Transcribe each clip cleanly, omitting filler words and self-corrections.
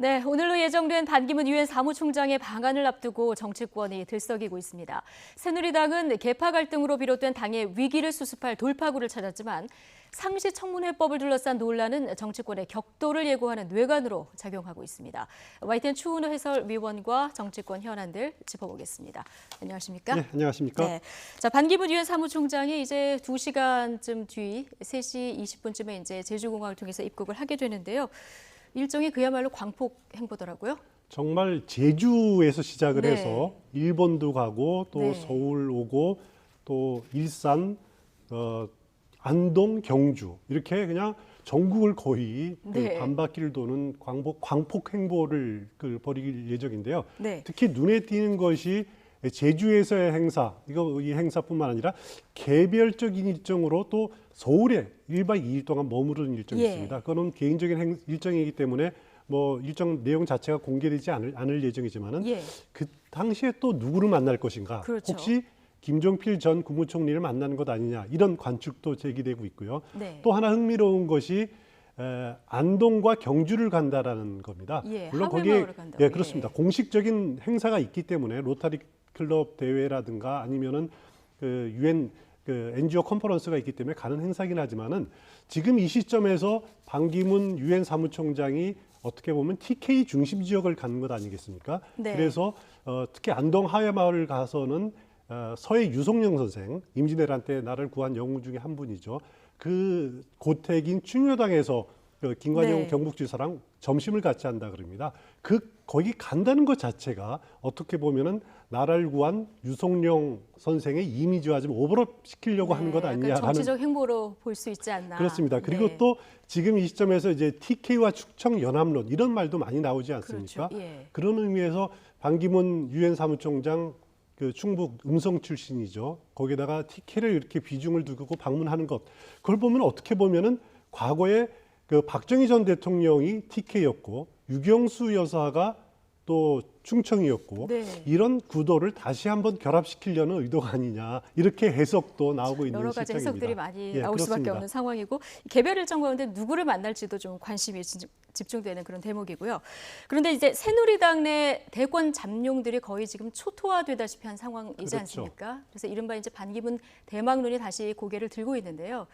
네, 오늘로 예정된 반기문 유엔 사무총장의 방한을 앞두고 정치권이 들썩이고 있습니다. 새누리당은 계파 갈등으로 비롯된 당의 위기를 수습할 돌파구를 찾았지만 상시청문회법을 둘러싼 논란은 정치권의 격돌을 예고하는 뇌관으로 작용하고 있습니다. YTN 추은호 해설위원과 정치권 현안들 짚어보겠습니다. 안녕하십니까? 네, 안녕하십니까? 네, 자, 반기문 유엔 사무총장이 이제 2시간쯤 뒤 3시 20분쯤에 이제 제주공항을 통해서 입국을 하게 되는데요. 일정이 그야말로 광폭 행보더라고요. 정말 제주에서 시작을 네. 해서 일본도 가고 또 네. 서울 오고 또 일산, 안동, 경주 이렇게 그냥 전국을 거의 네. 반바퀴를 도는 광폭 행보를 벌일 예정인데요. 네. 특히 눈에 띄는 것이 제주에서의 행사, 이 행사뿐만 아니라 개별적인 일정으로 또 서울에 1박 2일 동안 머무르는 일정이 예. 있습니다. 그거는 개인적인 일정이기 때문에 뭐 일정 내용 자체가 공개되지 않을 예정이지만은 예. 그 당시에 또 누구를 만날 것인가? 그렇죠. 혹시 김종필 전 국무총리를 만나는 것 아니냐 이런 관측도 제기되고 있고요. 네. 또 하나 흥미로운 것이 안동과 경주를 간다라는 겁니다. 예, 물론 하회마을을 거기에 간다고. 예, 그렇습니다. 공식적인 행사가 있기 때문에 로타리 클럽 대회라든가 아니면은 그 유엔 그 NGO 컨퍼런스가 있기 때문에 가는 행사긴 하지만은 지금 이 시점에서 반기문 유엔 사무총장이 어떻게 보면 TK 중심 지역을 가는 것 아니겠습니까? 네. 그래서 특히 안동 하회마을 가서는 서해 유성령 선생, 임진왜란 때 나라를 구한 영웅 중에 한 분이죠. 그 고택인 충효당에서 김관영 네. 경북지사랑 점심을 같이 한다 그럽니다. 거기 간다는 것 자체가 어떻게 보면은 나라를 구한 유성룡 선생의 이미지와 좀 오버랩 시키려고 하는 것 약간 아니냐라는 정치적 행보로 볼 수 있지 않나. 그렇습니다. 그리고 네. 또 지금 이 시점에서 이제 TK와 축청 연합론 이런 말도 많이 나오지 않습니까? 그렇죠. 예. 그런 의미에서 반기문 유엔 사무총장 그 충북 음성 출신이죠. 거기다가 TK를 이렇게 비중을 두고 방문하는 것. 그걸 보면 어떻게 보면은 과거에 그 박정희 전 대통령이 TK였고 유경수 여사가 또 충청이었고 네. 이런 구도를 다시 한번 결합시키려는 의도가 아니냐 이렇게 해석도 나오고 있는 여러 가지 실정입니다. 해석들이 많이 예, 나올 수밖에 그렇습니다. 없는 상황이고 개별 일정 가운데 누구를 만날지도 좀 관심이 집중되는 그런 대목이고요. 그런데 이제 새누리당 내 대권 잠룡들이 거의 지금 초토화되다시피 한 상황이지 그렇죠. 않습니까? 그래서 이른바 이제 반기문 대망론이 다시 고개를 들고 있는데요.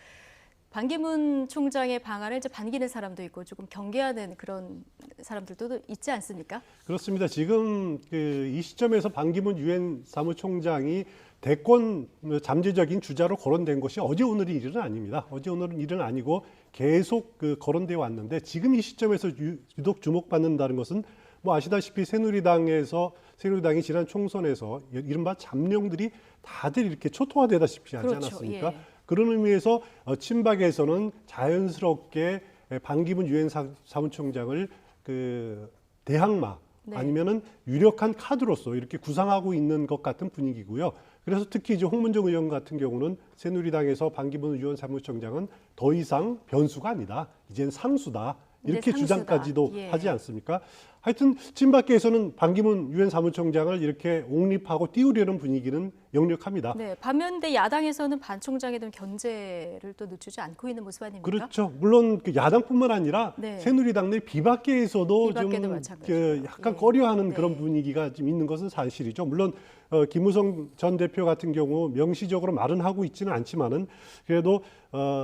반기문 총장의 방안을 이제 반기는 사람도 있고 조금 경계하는 그런 사람들도 있지 않습니까? 그렇습니다. 지금 이 시점에서 반기문 유엔 사무총장이 대권 잠재적인 주자로 거론된 것이 어제 오늘 일은 아닙니다. 어제 오늘은 일은 아니고 계속 거론되어 왔는데 지금 이 시점에서 유독 주목받는다는 것은 뭐 아시다시피 새누리당이 지난 총선에서 이른바 잠룡들이 다들 이렇게 초토화되다시피 하지 그렇죠. 않았습니까? 예. 그런 의미에서 친박에서는 자연스럽게 반기문 유엔 사무총장을 그 대항마 네. 아니면은 유력한 카드로서 이렇게 구상하고 있는 것 같은 분위기고요. 그래서 특히 이제 홍문정 의원 같은 경우는 새누리당에서 반기문 유엔 사무총장은 더 이상 변수가 아니다. 이젠 상수다. 이렇게 이제 상수다. 주장까지도 예. 하지 않습니까? 하여튼 친박계에서는 반기문 유엔 사무총장을 이렇게 옹립하고 띄우려는 분위기는 역력합니다. 네, 반면대 야당에서는 반 총장에 대한 견제를 또 늦추지 않고 있는 모습 아닙니까? 그렇죠. 물론 그 야당뿐만 아니라 네. 새누리당 내 비박계에서도 비박계도 좀 마찬가지고요. 약간 예. 꺼려하는 네. 그런 분위기가 좀 있는 것은 사실이죠. 물론 김무성 전 대표 같은 경우 명시적으로 말은 하고 있지는 않지만은 그래도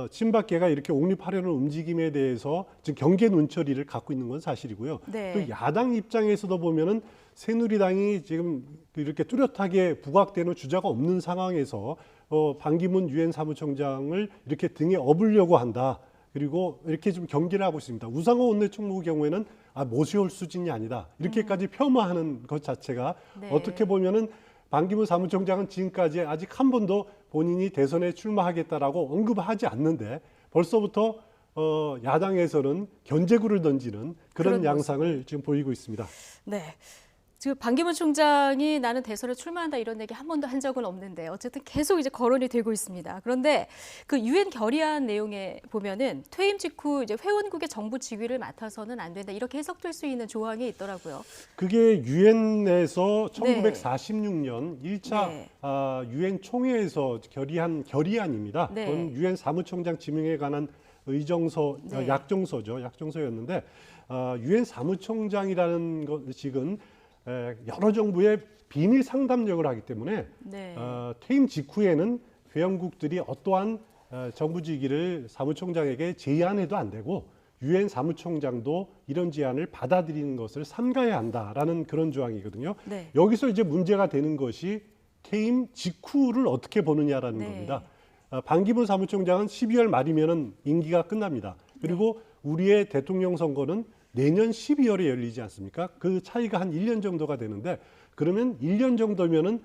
친박계가 이렇게 옹립하려는 움직임에 대해서 지금 경계 눈초리를 갖고 있는 건 사실이고요. 네. 또 야당 입장에서도 보면은 새누리당이 지금 이렇게 뚜렷하게 부각되는 주자가 없는 상황에서 반기문 유엔 사무총장을 이렇게 등에 업으려고 한다. 그리고 이렇게 좀 경계를 하고 있습니다. 우상호 원내총무의 경우에는 모세올 수준이 아니다. 이렇게까지 폄하하는 것 자체가 네. 어떻게 보면은 반기문 사무총장은 지금까지 아직 한 번도 본인이 대선에 출마하겠다라고 언급하지 않는데 벌써부터 야당에서는 견제구를 던지는 그런 양상을 지금 보이고 있습니다. 네. 지금 반기문 총장이 나는 대선에 출마한다 이런 얘기 한 번도 한 적은 없는데 어쨌든 계속 이제 거론이 되고 있습니다. 그런데 그 유엔 결의안 내용에 보면은 퇴임 직후 이제 회원국의 정부 지휘를 맡아서는 안 된다 이렇게 해석될 수 있는 조항이 있더라고요. 그게 유엔에서 1946년 1차 네. 유엔 총회에서 결의한 결의안입니다. 네. 그건 유엔 사무총장 지명에 관한 의정서, 네. 약정서죠. 약정서였는데 유엔 사무총장이라는 것식은 여러 정부의 비밀 상담력을 하기 때문에 네. 퇴임 직후에는 회원국들이 어떠한 정부직위를 사무총장에게 제의안해도 안 되고 유엔 사무총장도 이런 제안을 받아들이는 것을 삼가야 한다라는 그런 조항이거든요. 네. 여기서 이제 문제가 되는 것이 퇴임 직후를 어떻게 보느냐라는 네. 겁니다. 반기문 사무총장은 12월 말이면은 임기가 끝납니다. 그리고 우리의 대통령 선거는 내년 12월에 열리지 않습니까? 그 차이가 한 1년 정도가 되는데 그러면 1년 정도면은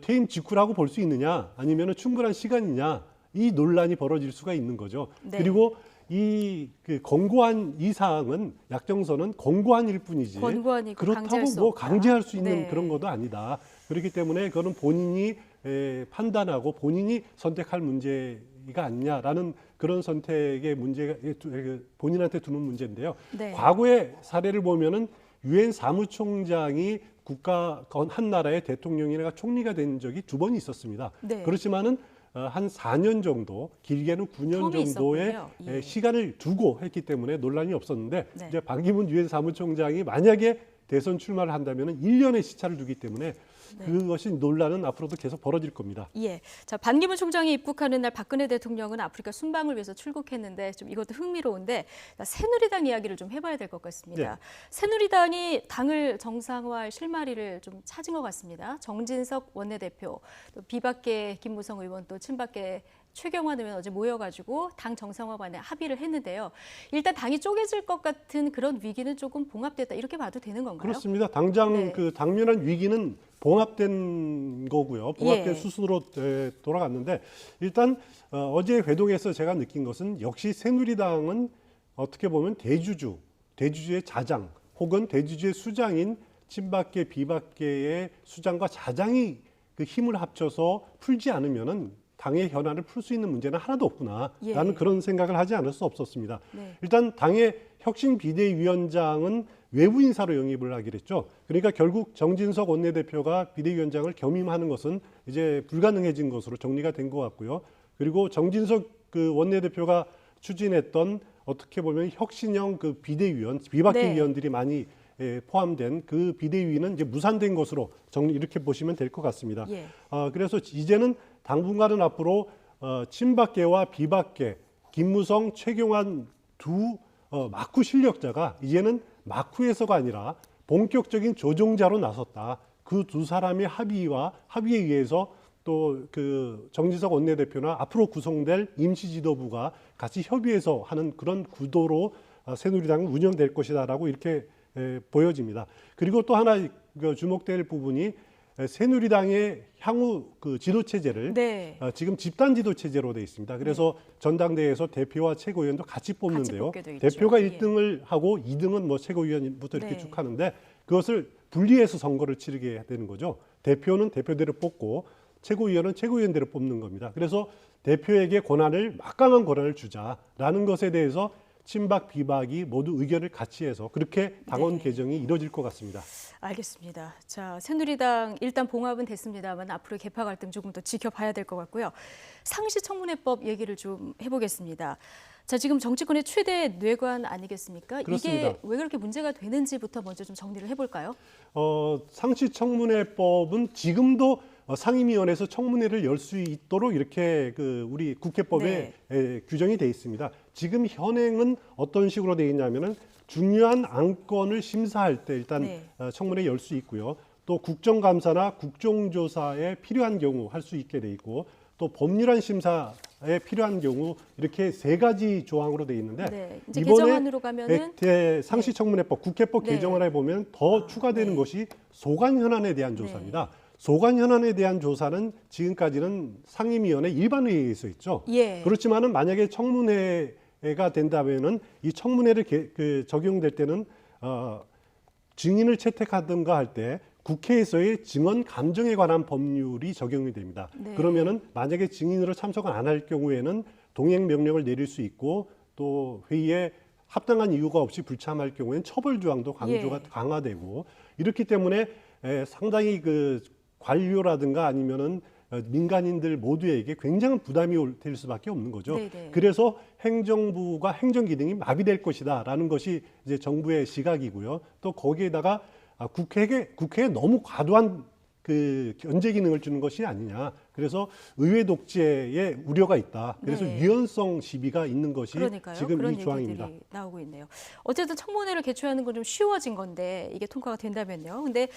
퇴임 직후라고 볼 수 있느냐 아니면은 충분한 시간이냐 이 논란이 벌어질 수가 있는 거죠. 네. 그리고 그 권고안 이 사항은 약정서는 권고안일 뿐이지 권고안이고 그렇다고 강제할 수 뭐 없다. 강제할 수 있는 네. 그런 것도 아니다. 그렇기 때문에 그거는 본인이 판단하고 본인이 선택할 문제가 아니냐라는 그런 선택의 문제가 본인한테 두는 문제인데요. 네. 과거의 사례를 보면은 유엔 사무총장이 국가 한 나라의 대통령이나 총리가 된 적이 2번 있었습니다. 네. 그렇지만은 한 4년 정도, 길게는 9년 텀이 정도의 있었군요. 예. 시간을 두고 했기 때문에 논란이 없었는데 네. 이제 반기문 유엔 사무총장이 만약에 대선 출마를 한다면 1년의 시차를 두기 때문에 네. 그것이 논란은 앞으로도 계속 벌어질 겁니다. 예. 자, 반기문 총장이 입국하는 날 박근혜 대통령은 아프리카 순방을 위해서 출국했는데 좀 이것도 흥미로운데 새누리당 이야기를 좀 해봐야 될 것 같습니다. 네. 새누리당이 당을 정상화할 실마리를 좀 찾은 것 같습니다. 정진석 원내대표, 또 비박계 김무성 의원, 또 친박계 최경환 의원 어제 모여가지고 당 정상화관에 합의를 했는데요. 일단 당이 쪼개질 것 같은 그런 위기는 조금 봉합됐다 이렇게 봐도 되는 건가요? 그렇습니다. 당장 네. 그 당면한 위기는 봉합된 거고요. 봉합된 예. 수순으로 돌아갔는데 일단 어제 회동에서 제가 느낀 것은 역시 새누리당은 어떻게 보면 대주주의 자장 혹은 대주주의 수장인 친박계 비박계의 수장과 자장이 그 힘을 합쳐서 풀지 않으면은 당의 현안을 풀 수 있는 문제는 하나도 없구나라는 예. 그런 생각을 하지 않을 수 없었습니다. 네. 일단 당의 혁신 비대위원장은 외부 인사로 영입을 하기로 했죠. 그러니까 결국 정진석 원내대표가 비대위원장을 겸임하는 것은 이제 불가능해진 것으로 정리가 된 것 같고요. 그리고 정진석 그 원내대표가 추진했던 어떻게 보면 혁신형 그 비대위원, 비박계 네. 위원들이 많이 포함된 그 비대위는 이제 무산된 것으로 이렇게 보시면 될 것 같습니다. 예. 그래서 이제는 당분간은 앞으로 친박계와 비박계, 김무성, 최경환 두 막후 실력자가 이제는 막후에서가 아니라 본격적인 조종자로 나섰다. 그 두 사람의 합의에 의해서 또 그 정진석 원내대표나 앞으로 구성될 임시지도부가 같이 협의해서 하는 그런 구도로 새누리당은 운영될 것이다라고 이렇게 보여집니다. 그리고 또 하나 주목될 부분이 새누리당의 향후 그 지도 체제를 네. 지금 집단 지도 체제로 되어 있습니다. 그래서 전당대회에서 대표와 최고위원도 같이 뽑는데요. 뽑게 돼 있죠. 대표가 예. 1등을 하고 2등은 뭐 최고위원부터 이렇게 네. 쭉 하는데 그것을 분리해서 선거를 치르게 되는 거죠. 대표는 대표대로 뽑고 최고위원은 최고위원대로 뽑는 겁니다. 그래서 대표에게 막강한 권한을 주자라는 것에 대해서 친박, 비박이 모두 의견을 같이 해서 그렇게 당원 네. 개정이 이루어질 것 같습니다. 알겠습니다. 자, 새누리당 일단 봉합은 됐습니다만 앞으로 개파 갈등 조금 더 지켜봐야 될 것 같고요. 상시청문회법 얘기를 좀 해보겠습니다. 자, 지금 정치권의 최대 뇌관 아니겠습니까? 그렇습니다. 이게 왜 그렇게 문제가 되는지부터 먼저 좀 정리를 해볼까요? 상시청문회법은 지금도 상임위원회에서 청문회를 열 수 있도록 이렇게 우리 국회법에 규정이 돼 있습니다. 지금 현행은 어떤 식으로 돼 있냐면은 중요한 안건을 심사할 때 일단 네. 청문회 열 수 있고요. 또 국정감사나 국정조사에 필요한 경우 할 수 있게 돼 있고 또 법률안 심사에 필요한 경우 이렇게 3가지 조항으로 돼 있는데 네. 이제 개정안으로 가면은 상시청문회법 국회법 네. 개정안에 보면 더 추가되는 네. 것이 소관 현안에 대한 조사입니다. 소관 현안에 대한 조사는 지금까지는 상임위원회 일반회의에서 있죠. 예. 그렇지만은 만약에 청문회가 된다면은 이 청문회를 적용될 때는 증인을 채택하든가 할 때 국회에서의 증언 감정에 관한 법률이 적용이 됩니다. 네. 그러면은 만약에 증인으로 참석을 안 할 경우에는 동행 명령을 내릴 수 있고 또 회의에 합당한 이유가 없이 불참할 경우에는 처벌 조항도 강화되고 이렇기 때문에 상당히 관료라든가 아니면은 민간인들 모두에게 굉장한 부담이 될 수밖에 없는 거죠. 네네. 그래서 행정부가 행정 기능이 마비될 것이다라는 것이 이제 정부의 시각이고요. 또 거기에다가 국회에 너무 과도한 그 견제 기능을 주는 것이 아니냐. 그래서 의회 독재에 우려가 있다. 그래서 네. 유연성 시비가 있는 것이 그러니까요. 지금 그런 이 조항입니다. 얘기들이 나오고 있네요. 어쨌든 청문회를 개최하는 건 좀 쉬워진 건데 이게 통과가 된다면요. 근데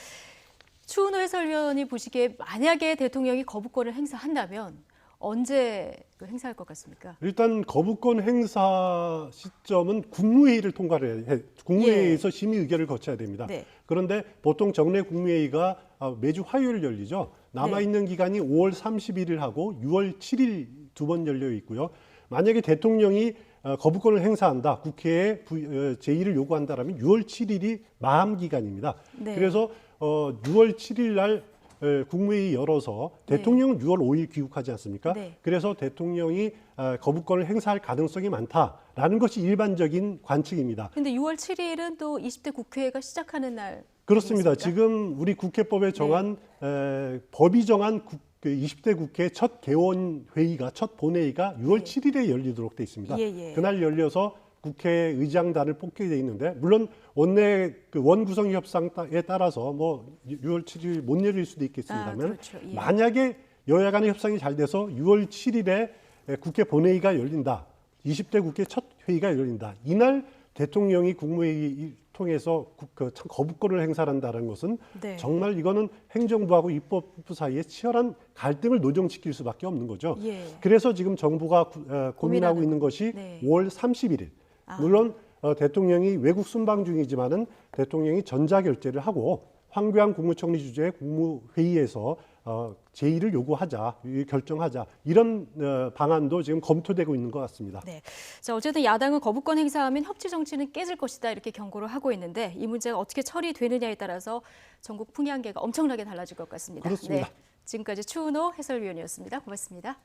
추은호 해설위원이 보시기에 만약에 대통령이 거부권을 행사한다면 언제 행사할 것 같습니까? 일단 거부권 행사 시점은 국무회의를 통과를 해 국무회의에서 심의 의결을 거쳐야 됩니다. 네. 그런데 보통 정례 국무회의가 매주 화요일 열리죠. 남아 있는 기간이 5월 31일하고 6월 7일 두 번 열려 있고요. 만약에 대통령이 거부권을 행사한다, 국회에 제의를 요구한다라면 6월 7일이 마감 기간입니다. 네. 그래서 6월 7일 날 국무회의 열어서 대통령은 6월 5일 귀국하지 않습니까? 네. 그래서 대통령이 거부권을 행사할 가능성이 많다라는 것이 일반적인 관측입니다. 근데 6월 7일은 또 20대 국회가 시작하는 날 그렇습니다. 아니겠습니까? 지금 우리 국회법에 정한 법이 정한 20대 국회 첫 개원 회의가 첫 본회의가 6월 7일에 열리도록 돼 있습니다. 예. 그날 열려서 국회의장단을 뽑게 돼 있는데 물론 원내 원구성 협상에 따라서 뭐 6월 7일 못 열릴 수도 있겠습니다만 그렇죠. 예. 만약에 여야 간의 협상이 잘 돼서 6월 7일에 국회 본회의가 열린다. 20대 국회 첫 회의가 열린다. 이날 대통령이 국무회의 통해서 거부권을 행사한다는 것은 네. 정말 이거는 행정부하고 입법부 사이에 치열한 갈등을 노정시킬 수밖에 없는 거죠. 예. 그래서 지금 정부가 고민하고 있는 것이 네. 5월 31일. 물론 대통령이 외국 순방 중이지만은 대통령이 전자결재를 하고 황교안 국무총리 주재의 국무회의에서 제의를 요구하자, 결정하자 이런 방안도 지금 검토되고 있는 것 같습니다. 네. 자, 어쨌든 야당은 거부권 행사하면 협치 정치는 깨질 것이다 이렇게 경고를 하고 있는데 이 문제가 어떻게 처리되느냐에 따라서 전국 풍향계가 엄청나게 달라질 것 같습니다. 그렇습니다. 네. 지금까지 추은호 해설위원이었습니다. 고맙습니다.